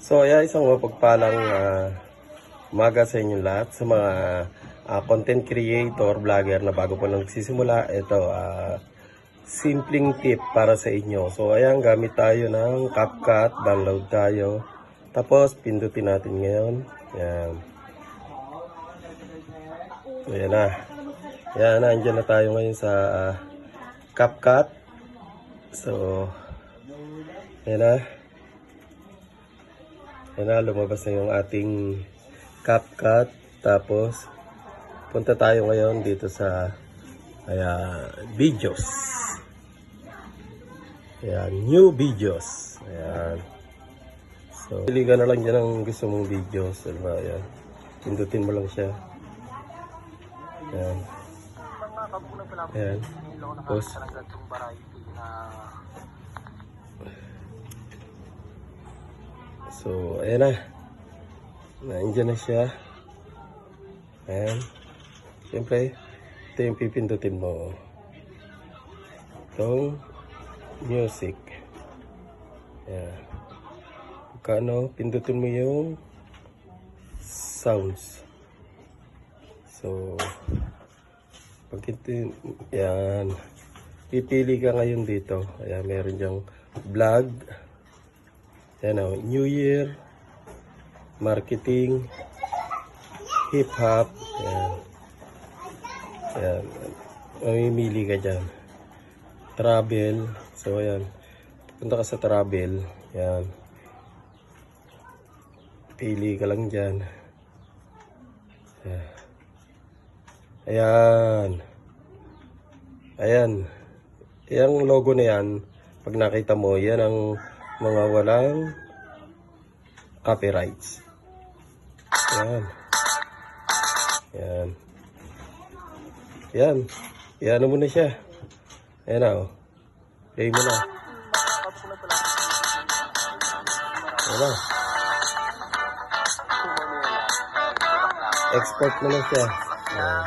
So, ayan, isang mapagpalang umaga sa inyong lahat. Sa mga content creator, vlogger na bago pa lang nagsisimula, ito, simpleng tip para sa inyo. So, ayan, gamit tayo ng CapCut, download tayo. Tapos, pindutin natin ngayon. Ayan. Ayan na. Ayan na, andyan na tayo ngayon sa CapCut. So, ayan na. Ayan na, lumabas na yung ating CapCut. Tapos, punta tayo ngayon dito sa videos. Ayan, new videos. Ayan. So, pili ka na lang dyan ang gusto mong videos. Ayan. Pindutin mo lang siya. Ayan. Ayan. Tapos, so, ayan na. Nandiyan na siya. Ayan. Siyempre, ito yung pipindutin mo. Itong music. Ayan. Kano, pindutin mo yung sounds. So, pag yan. Pipili ka ngayon dito. Ayan, meron diyang vlog. Ayan o, New Year, marketing, hip-hop. Ayan. Ayan. Mamimili ka dyan. Travel. So, ayan. Punta ka sa travel. Ayan. Pili ka lang dyan. Ayan. Ayan. Ayan. Yung logo na yan, pag nakita mo, yan ang mga walang copyrights. Ayan. Ayan. Ayan. Ayan mo na siya. Ayan na, oh. Play mo na. Ayan na. Export mo na siya. Ayan.